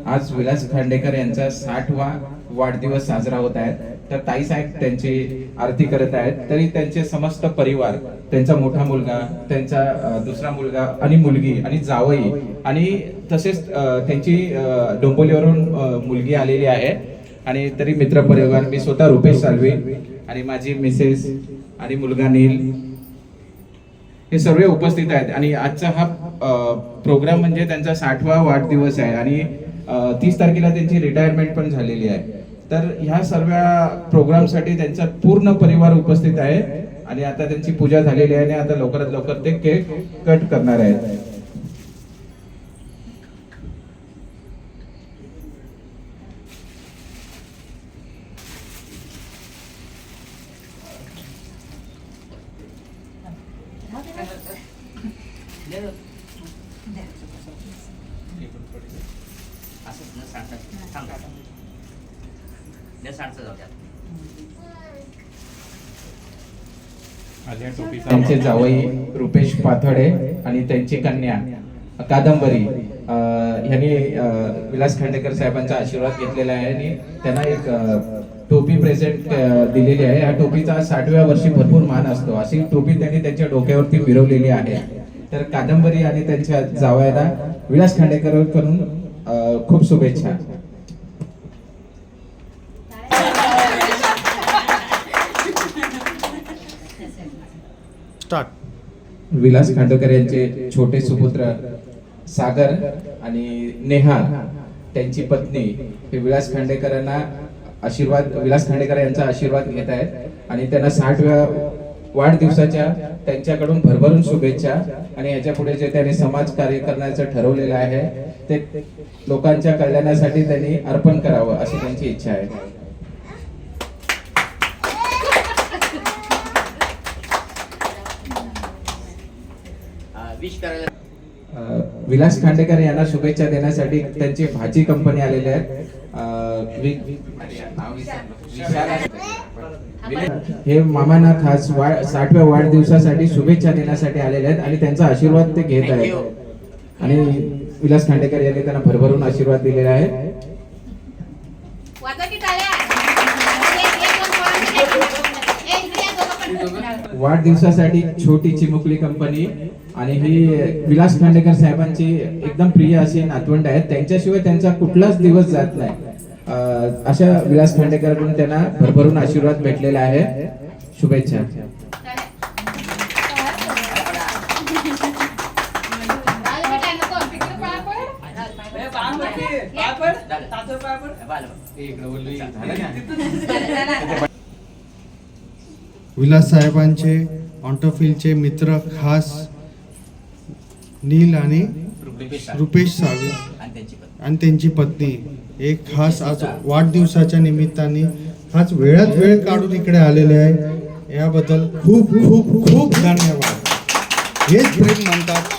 आज विलास खांडेकर यांचा 60वा वाढदिवस साजरा होत आहे। तर ताई साहेब त्यांची आरती करत आहेत, तरी त्यांचे समस्त परिवार, त्यांचा मोठा मुलगा, त्यांचा दुसरा मुलगा आणि मुलगी आणि जावई आणि तसेच त्यांची डोंबिवलीवरून मुलगी आलेली आहे आणि तरी मित्र परिवार, मी स्वतः रुपेश सालवे आणि माझी मिसेस आणि मुलगा नील हे सर्व उपस्थित आहेत। आणि आजचा हा प्रोग्राम म्हणजे त्यांचा 60वा वाढदिवस आहे आणि 30 तारखेला त्यांची रिटायरमेंट पण झालेली आहे। तर ह्या सर्व प्रोग्रामसाठी त्यांचा पूर्ण परिवार उपस्थित आहे आणि आता त्यांची पूजा झालेली आहे आणि आता लवकरात लवकर ते केक कट करणार आहेत। त्यांचे जावई रुपेश पाथडे आणि त्यांची कन्या कादंबरी यांनी विलास खांडेकर साहेबांचा आशीर्वाद घेतलेला आहे आणि त्यांना एक टोपी प्रेझेंट दिलेली आहे। या टोपीचा 60व्या वर्षी भरपूर मान असतो, अशी टोपी त्यांनी त्यांच्या डोक्यावरती फिरवलेली आहे। तर कादंबरी आणि त्यांच्या जावयाला विलास खांडेकर कडून खूप शुभेच्छा। विलास खांडेकर यांचे छोटे सुपुत्र सागर आणि नेहा त्यांची पत्नी हे विलास खांडेकरांना विलास खांडेकर यांचा आशीर्वाद घेत आहेत आणि त्यांना 60व्या वाढदिवसाच्या त्यांच्याकडून भरभरून शुभेच्छा। आणि याच्या पुढे जे त्यांनी समाज कार्य करण्याचं ठरवलेलं आहे ते लोकांच्या कल्याणासाठी त्यांनी अर्पण करावं अशी त्यांची इच्छा आहे। विलास खांडेकर यांना शुभेच्छा देण्यासाठी त्यांची भाजी कंपनी आलेले आहेत। हे मामांना खास 60व्या वाढदिवसासाठी शुभेच्छा देण्यासाठी आलेले आहेत आणि त्यांचा आशीर्वाद ते घेत आहेत आणि विलास खांडेकर यांनी त्यांना भरभरून आशीर्वाद दिलेला आहे। वाढदिवसासाठी छोटी चिमुकली कंपनी आणि ही विलास खांडेकर साहेबांची एकदम प्रिय अशी नातवंड आहेत, त्यांच्याशिवाय त्यांचा कुठलाच दिवस जात नाही। अशा विलास खांडेकरकडून त्यांना भरभरून आशीर्वाद भेटलेला आहे। शुभेच्छा। विलास साहेबांचे ऑन्टोफिलचे मित्र खास नील आणि रुपेश साळवे आणि त्यांची पत्नी एक खास आज वाढदिवसाच्या निमित्ताने खास वेळात वेळ काढून इकडे आलेले आहे। याबद्दल खूप खूप खूप धन्यवाद। हेच प्रेम म्हणतात।